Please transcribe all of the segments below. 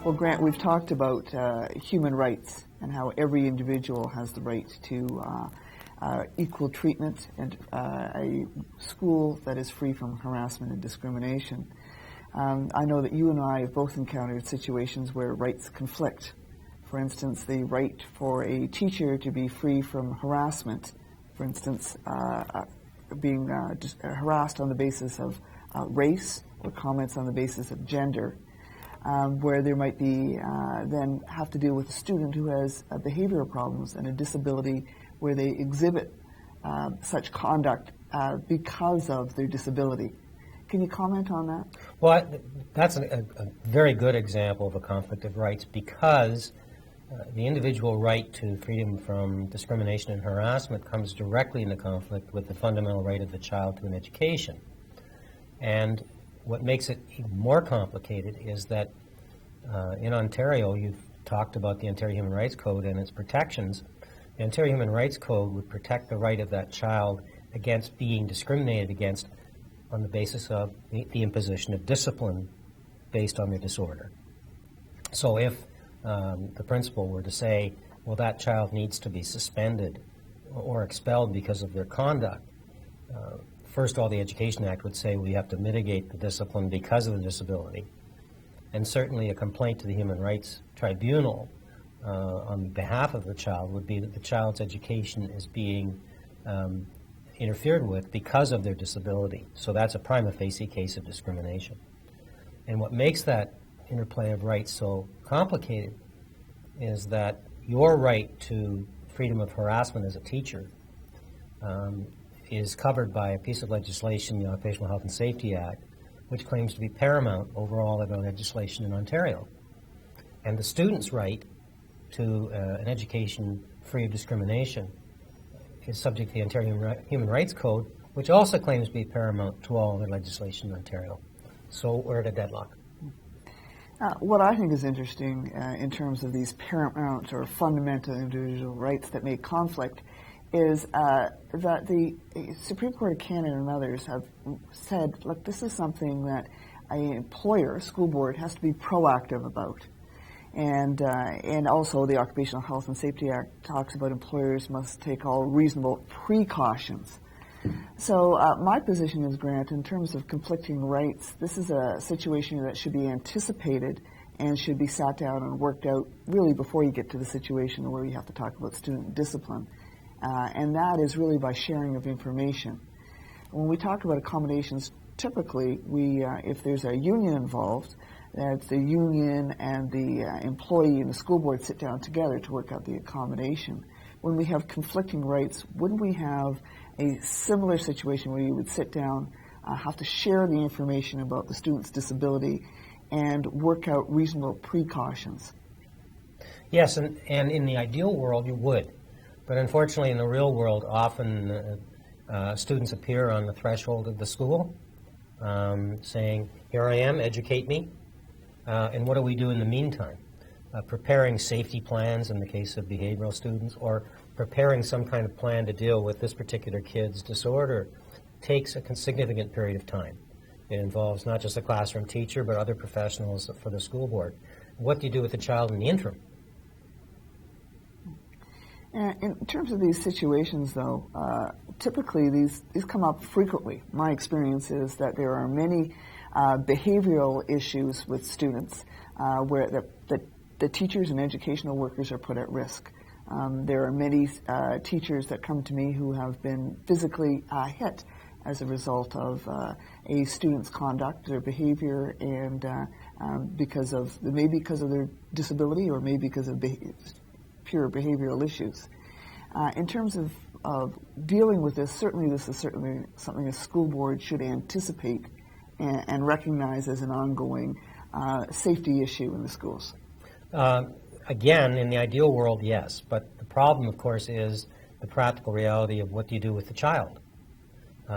Well, Grant, we've talked about human rights and how every individual has the right to equal treatment and a school that is free from harassment and discrimination. I know that you and I have both encountered situations where rights conflict. For instance, the right for a teacher to be free from harassment, for instance, being harassed on the basis of race or comments on the basis of gender. Where there might be then have to deal with a student who has behavioral problems and a disability where they exhibit such conduct because of their disability. Can you comment on that? Well, that's a very good example of a conflict of rights because the individual right to freedom from discrimination and harassment comes directly into conflict with the fundamental right of the child to an education. And what makes it even more complicated is that in Ontario, you've talked about the Ontario Human Rights Code and its protections. The Ontario Human Rights Code would protect the right of that child against being discriminated against on the basis of the imposition of discipline based on their disorder. So if the principal were to say, well, that child needs to be suspended or expelled because of their conduct, first of all, the Education Act would say we have to mitigate the discipline because of the disability. And certainly a complaint to the Human Rights Tribunal on behalf of the child would be that the child's education is being interfered with because of their disability. So that's a prima facie case of discrimination. And what makes that interplay of rights so complicated is that your right to freedom of harassment as a teacher is covered by a piece of legislation, the Occupational Health and Safety Act, which claims to be paramount over all other legislation in Ontario. And the student's right to an education free of discrimination is subject to the Ontario Human Rights Code, which also claims to be paramount to all other legislation in Ontario. So we're at a deadlock. What I think is interesting in terms of these paramount or fundamental individual rights that make conflict is that the Supreme Court of Canada and others have said, look, this is something that an employer, a school board, has to be proactive about. And also the Occupational Health and Safety Act talks about employers must take all reasonable precautions. So my position is, Grant, in terms of conflicting rights, this is a situation that should be anticipated and should be sat down and worked out really before you get to the situation where you have to talk about student discipline. And that is really by sharing of information. When we talk about accommodations, typically if there's a union involved, that the union and the employee and the school board sit down together to work out the accommodation. When we have conflicting rights, wouldn't we have a similar situation where you would sit down, have to share the information about the student's disability and work out reasonable precautions? Yes, and in the ideal world you would. But unfortunately in the real world often students appear on the threshold of the school saying, here I am, educate me. And what do we do in the meantime? Preparing safety plans in the case of behavioral students, or preparing some kind of plan to deal with this particular kid's disorder takes a significant period of time. It involves not just a classroom teacher, but other professionals for the school board. What do you do with the child in the interim? In terms of these situations, though, typically these come up frequently. My experience is that there are many behavioral issues with students where the teachers and educational workers are put at risk. There are many teachers that come to me who have been physically hit as a result of a student's conduct, their behavior, and maybe because of their disability or maybe because of pure behavioral issues. In terms of dealing with this is certainly something a school board should anticipate and recognize as an ongoing safety issue in the schools. Again, in the ideal world, yes. But the problem, of course, is the practical reality of what do you do with the child.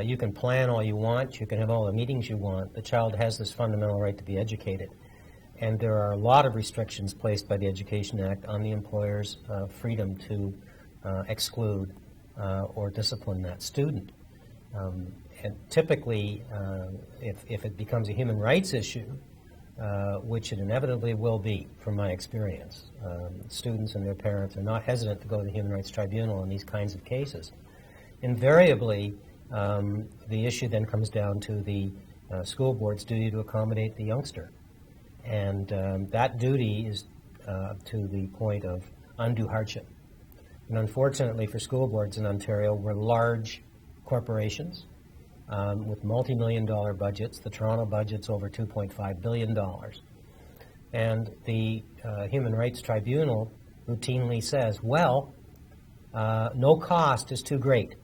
You can plan all you want. You can have all the meetings you want. The child has this fundamental right to be educated. And there are a lot of restrictions placed by the Education Act on the employer's freedom to exclude or discipline that student. and typically, if it becomes a human rights issue, which it inevitably will be, from my experience, students and their parents are not hesitant to go to the Human Rights Tribunal in these kinds of cases. Invariably, the issue then comes down to the school board's duty to accommodate the youngster. And that duty is to the point of undue hardship. And unfortunately for school boards in Ontario, we're large corporations with multi-million-dollar budgets. The Toronto budget's over $2.5 billion. And the Human Rights Tribunal routinely says, well, no cost is too great.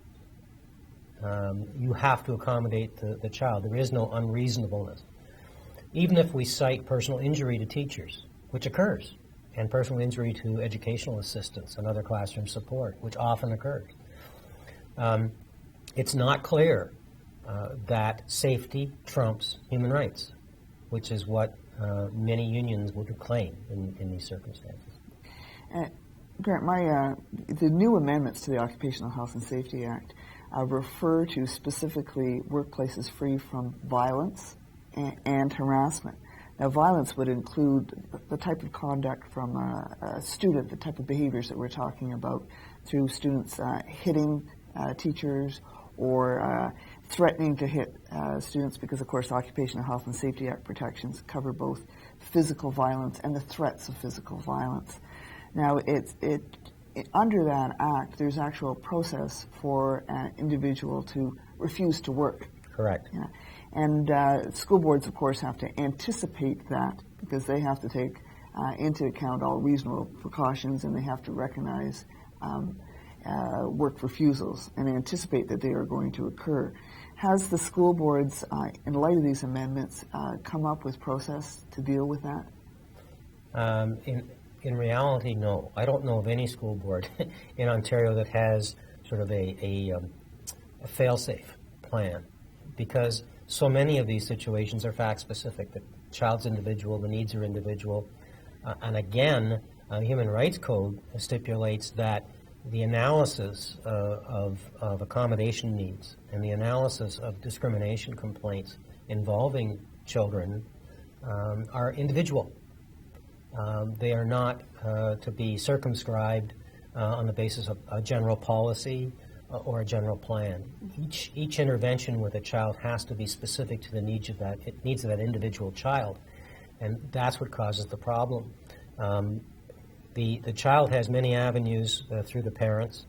You have to accommodate the child. There is no unreasonableness. Even if we cite personal injury to teachers, which occurs, and personal injury to educational assistants and other classroom support, which often occurs, it's not clear that safety trumps human rights, which is what many unions would claim in these circumstances. Grant, the new amendments to the Occupational Health and Safety Act refer to specifically workplaces free from violence and harassment. Now, violence would include the type of conduct from a student, the type of behaviors that we're talking about, through students hitting teachers or threatening to hit students, because, of course, the Occupational Health and Safety Act protections cover both physical violence and the threats of physical violence. Now, under that act, there's actual process for an individual to refuse to work. Correct. Yeah. And school boards, of course, have to anticipate that, because they have to take into account all reasonable precautions, and they have to recognize work refusals and anticipate that they are going to occur. Has the school boards, in light of these amendments, come up with process to deal with that? In reality, no. I don't know of any school board in Ontario that has sort of a fail-safe plan, because so many of these situations are fact-specific. The child's individual, the needs are individual. And again, the Human Rights Code stipulates that the analysis of accommodation needs and the analysis of discrimination complaints involving children are individual. They are not to be circumscribed on the basis of a general policy or a general plan. Each intervention with a child has to be specific to the needs of that individual child, and that's what causes the problem. The child has many avenues through the parents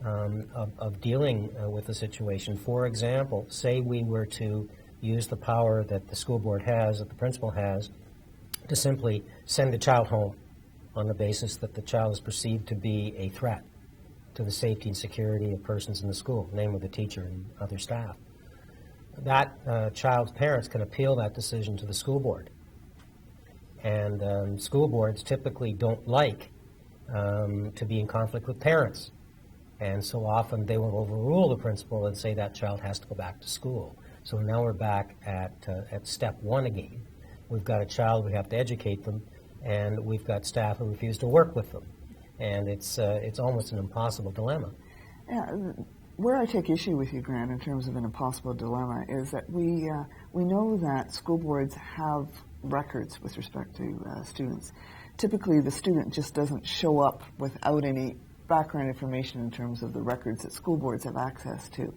of dealing with the situation. For example, say we were to use the power that the school board has, that the principal has, to simply send a child home on the basis that the child is perceived to be a threat to the safety and security of persons in the school, namely the teacher and other staff. That child's parents can appeal that decision to the school board. And school boards typically don't like to be in conflict with parents. And so often they will overrule the principal and say that child has to go back to school. So now we're back at step one again. We've got a child, we have to educate them, and we've got staff who refuse to work with them. And it's almost an impossible dilemma. Yeah, where I take issue with you, Grant, in terms of an impossible dilemma, is that we know that school boards have records with respect to students. Typically, the student just doesn't show up without any background information in terms of the records that school boards have access to.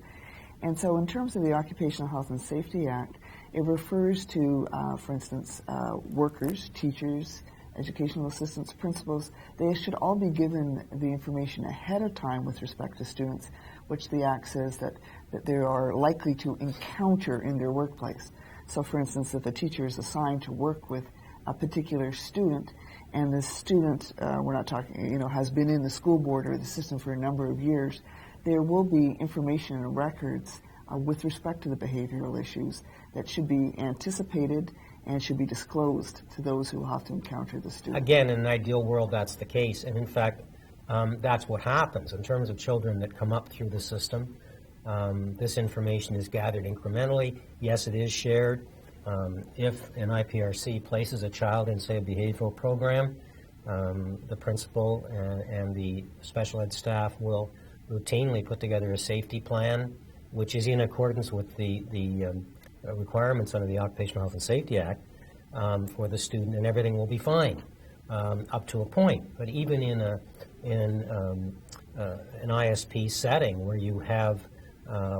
And so in terms of the Occupational Health and Safety Act, it refers to, for instance, workers, teachers, educational assistants, principals. They should all be given the information ahead of time with respect to students, which the Act says that they are likely to encounter in their workplace. So, for instance, if a teacher is assigned to work with a particular student, and the student, we're not talking, has been in the school board or the system for a number of years, there will be information and records with respect to the behavioral issues that should be anticipated and should be disclosed to those who have to encounter the student. Again, in an ideal world, that's the case. And in fact, that's what happens in terms of children that come up through the system. This information is gathered incrementally. Yes, it is shared. If an IPRC places a child in, say, a behavioral program, the principal and the special ed staff will routinely put together a safety plan which is in accordance with the requirements under the Occupational Health and Safety Act for the student, and everything will be fine up to a point. But even in an ISP setting where you have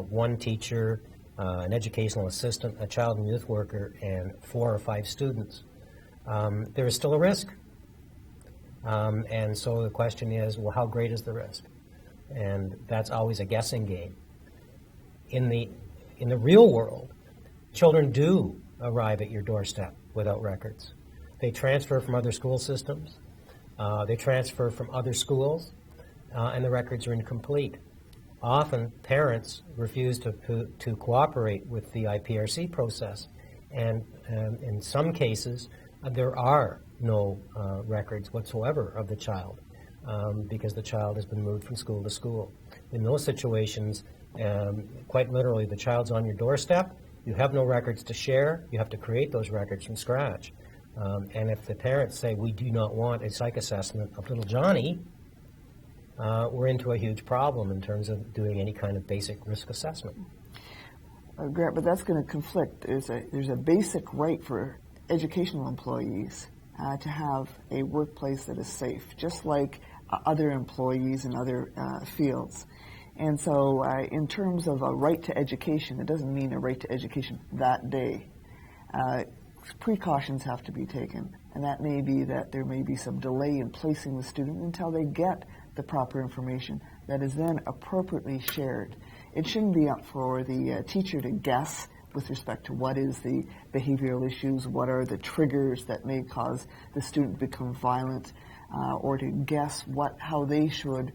one teacher, an educational assistant, a child and youth worker, and 4 or 5 students, there is still a risk. And so the question is, well, how great is the risk? And that's always a guessing game. In the real world, children do arrive at your doorstep without records. They transfer from other school systems. They transfer from other schools, and the records are incomplete. Often, parents refuse to cooperate with the IPRC process, and in some cases, there are no records whatsoever of the child because the child has been moved from school to school. In those situations, quite literally, the child's on your doorstep. You have no records to share. You have to create those records from scratch. And if the parents say, we do not want a psych assessment of little Johnny, we're into a huge problem in terms of doing any kind of basic risk assessment. Grant, but that's going to conflict. There's a basic right for educational employees to have a workplace that is safe, just like other employees in other fields. And so in terms of a right to education, it doesn't mean a right to education that day. Precautions have to be taken, and that may be that there may be some delay in placing the student until they get the proper information that is then appropriately shared. It shouldn't be up for the teacher to guess with respect to what is the behavioral issues, what are the triggers that may cause the student to become violent, or to guess how they should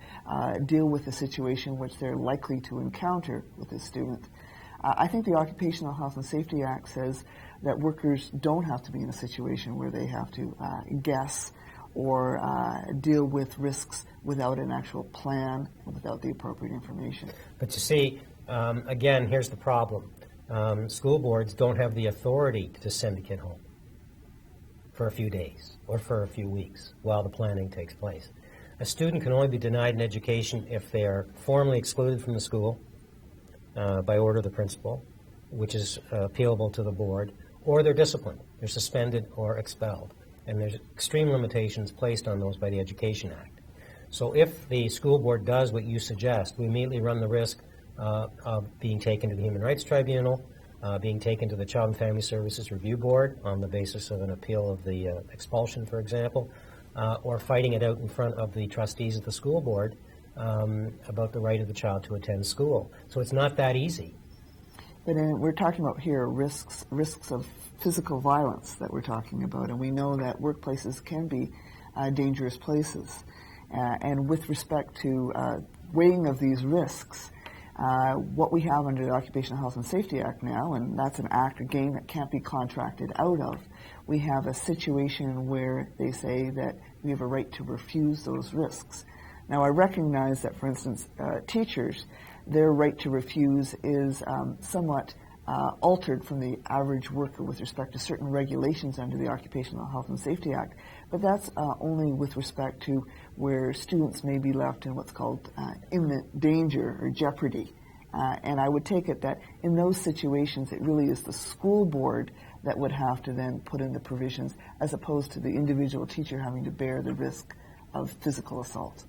deal with the situation which they're likely to encounter with the student. I think the Occupational Health and Safety Act says that workers don't have to be in a situation where they have to guess or deal with risks without an actual plan and without the appropriate information. But you see, again, here's the problem. School boards don't have the authority to send a kid home for a few days or for a few weeks while the planning takes place. A student can only be denied an education if they are formally excluded from the school by order of the principal, which is appealable to the board, or they're disciplined. They're suspended or expelled. And there's extreme limitations placed on those by the Education Act. So if the school board does what you suggest, we immediately run the risk of being taken to the Human Rights Tribunal, being taken to the Child and Family Services Review Board on the basis of an appeal of the expulsion, for example, or fighting it out in front of the trustees of the school board about the right of the child to attend school. So it's not that easy. But we're talking about here risks of physical violence that we're talking about, and we know that workplaces can be dangerous places. And with respect to weighing of these risks, what we have under the Occupational Health and Safety Act now, and that's an act, again, that can't be contracted out of, we have a situation where they say that we have a right to refuse those risks. Now, I recognize that, for instance, teachers, their right to refuse is somewhat altered from the average worker with respect to certain regulations under the Occupational Health and Safety Act, but that's only with respect to where students may be left in what's called imminent danger or jeopardy. And I would take it that in those situations, it really is the school board that would have to then put in the provisions as opposed to the individual teacher having to bear the risk of physical assault.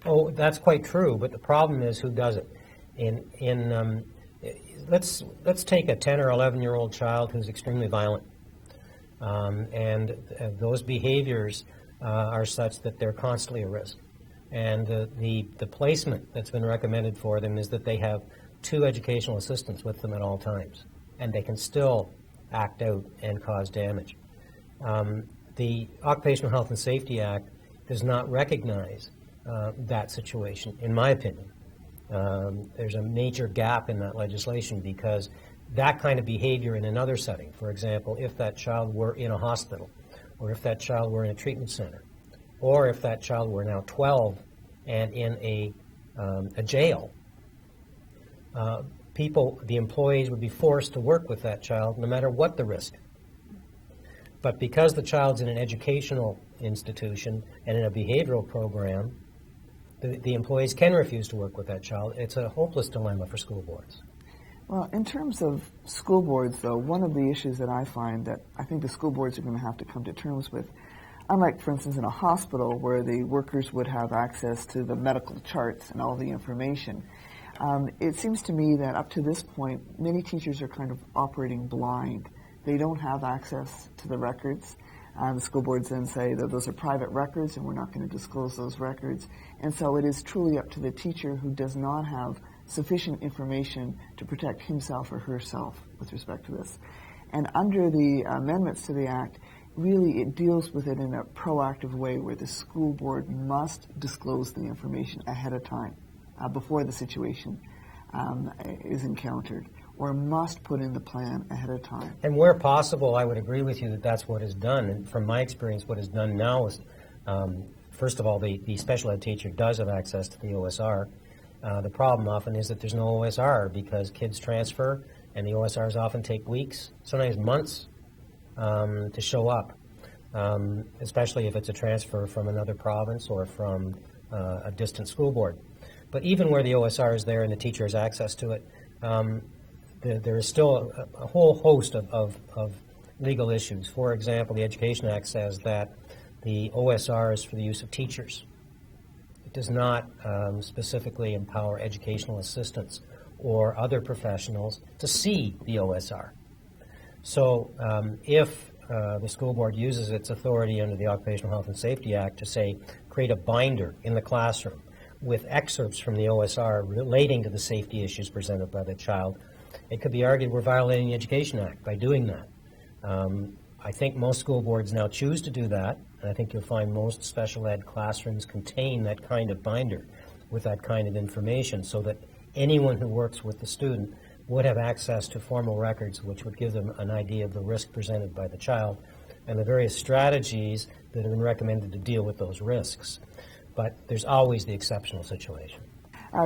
Oh, that's quite true, but the problem is who does it. Let's take a 10 or 11-year-old child who's extremely violent, and those behaviors are such that they're constantly a risk. And the placement that's been recommended for them is that they have 2 educational assistants with them at all times, and they can still act out and cause damage. The Occupational Health and Safety Act does not recognize that situation, in my opinion. There's a major gap in that legislation because that kind of behavior in another setting, for example, if that child were in a hospital, or if that child were in a treatment center, or if that child were now 12 and in a jail, the employees would be forced to work with that child no matter what the risk. But because the child's in an educational institution and in a behavioral program, the employees can refuse to work with that child. It's a hopeless dilemma for school boards. Well, in terms of school boards, though, one of the issues that I find that I think the school boards are going to have to come to terms with, unlike, for instance, in a hospital where the workers would have access to the medical charts and all the information, it seems to me that up to this point, many teachers are kind of operating blind. They don't have access to the records. The school boards then say that those are private records and we're not going to disclose those records. And so it is truly up to the teacher who does not have sufficient information to protect himself or herself with respect to this. And under the amendments to the Act, really it deals with it in a proactive way where the school board must disclose the information ahead of time before the situation is encountered, or must put in the plan ahead of time. And where possible, I would agree with you that that's what is done. And from my experience, what is done now is, first of all, the special ed teacher does have access to the OSR. The problem often is that there's no OSR because kids transfer, and the OSRs often take weeks, sometimes months, to show up, especially if it's a transfer from another province or from a distant school board. But even where the OSR is there and the teacher has access to it, there is still a whole host of legal issues. For example, the Education Act says that the OSR is for the use of teachers. It does not specifically empower educational assistants or other professionals to see the OSR. So if the school board uses its authority under the Occupational Health and Safety Act to say, create a binder in the classroom with excerpts from the OSR relating to the safety issues presented by the child, it could be argued we're violating the Education Act by doing that. I think most school boards now choose to do that, and I think you'll find most special ed classrooms contain that kind of binder with that kind of information so that anyone who works with the student would have access to formal records which would give them an idea of the risk presented by the child and the various strategies that have been recommended to deal with those risks. But there's always the exceptional situation.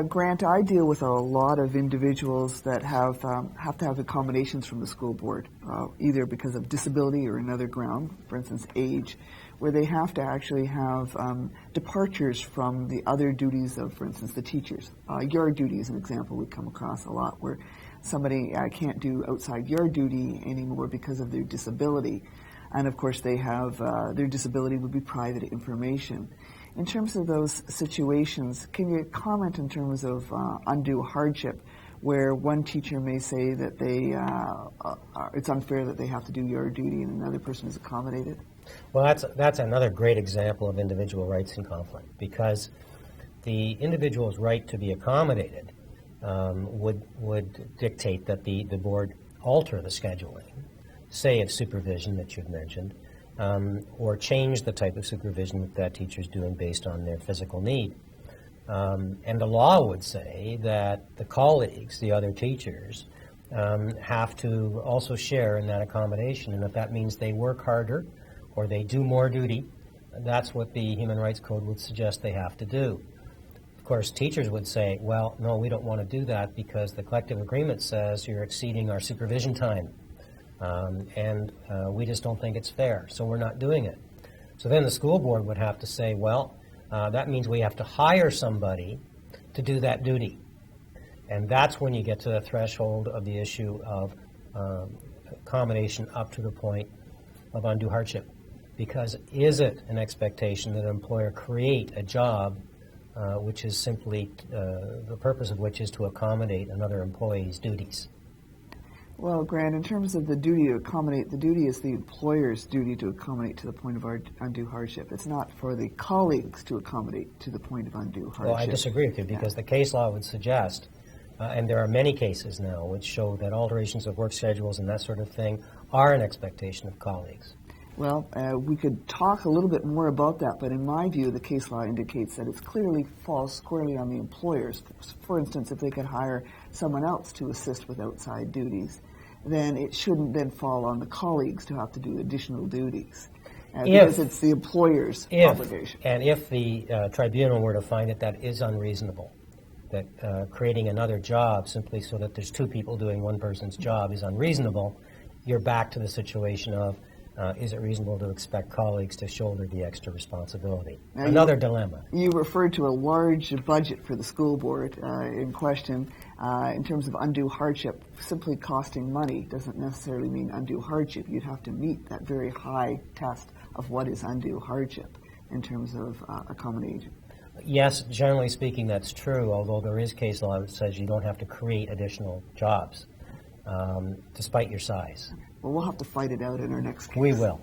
Grant, I deal with a lot of individuals that have to have accommodations from the school board, either because of disability or another ground, for instance, age, where they have to actually have departures from the other duties of, for instance, the teachers. Yard duty is an example we come across a lot, where somebody can't do outside yard duty anymore because of their disability. And of course, they have their disability would be private information. In terms of those situations, can you comment in terms of undue hardship, where one teacher may say that it's unfair that they have to do yard duty and another person is accommodated? Well, that's another great example of individual rights in conflict, because the individual's right to be accommodated would dictate that the board alter the scheduling, say of supervision that you've mentioned, or change the type of supervision that teacher is doing based on their physical need. And the law would say that the colleagues, the other teachers, have to also share in that accommodation. And if that means they work harder or they do more duty, that's what the Human Rights Code would suggest they have to do. Of course, teachers would say, well, no, we don't want to do that because the collective agreement says you're exceeding our supervision time. And we just don't think it's fair, so we're not doing it. So then the school board would have to say, well, that means we have to hire somebody to do that duty. And that's when you get to the threshold of the issue of accommodation up to the point of undue hardship. Because is it an expectation that an employer create a job which is simply, the purpose of which is to accommodate another employee's duties? Well, Grant, in terms of the duty to accommodate, the duty is the employer's duty to accommodate to the point of undue hardship. It's not for the colleagues to accommodate to the point of undue hardship. Well, I disagree with you because the case law would suggest, and there are many cases now which show that alterations of work schedules and that sort of thing are an expectation of colleagues. Well, we could talk a little bit more about that, but in my view, the case law indicates that it clearly falls squarely on the employers. For instance, if they could hire someone else to assist with outside duties, then it shouldn't then fall on the colleagues to have to do additional duties, because it's the employer's obligation. And if the tribunal were to find that is unreasonable, that creating another job simply so that there's two people doing one person's job is unreasonable, you're back to the situation of is it reasonable to expect colleagues to shoulder the extra responsibility? Now, Another dilemma. You referred to a large budget for the school board in question. In terms of undue hardship, simply costing money doesn't necessarily mean undue hardship. You'd have to meet that very high test of what is undue hardship in terms of accommodation. Yes, generally speaking, that's true, although there is case law that says you don't have to create additional jobs, despite your size. Well, we'll have to fight it out in our next case. We will.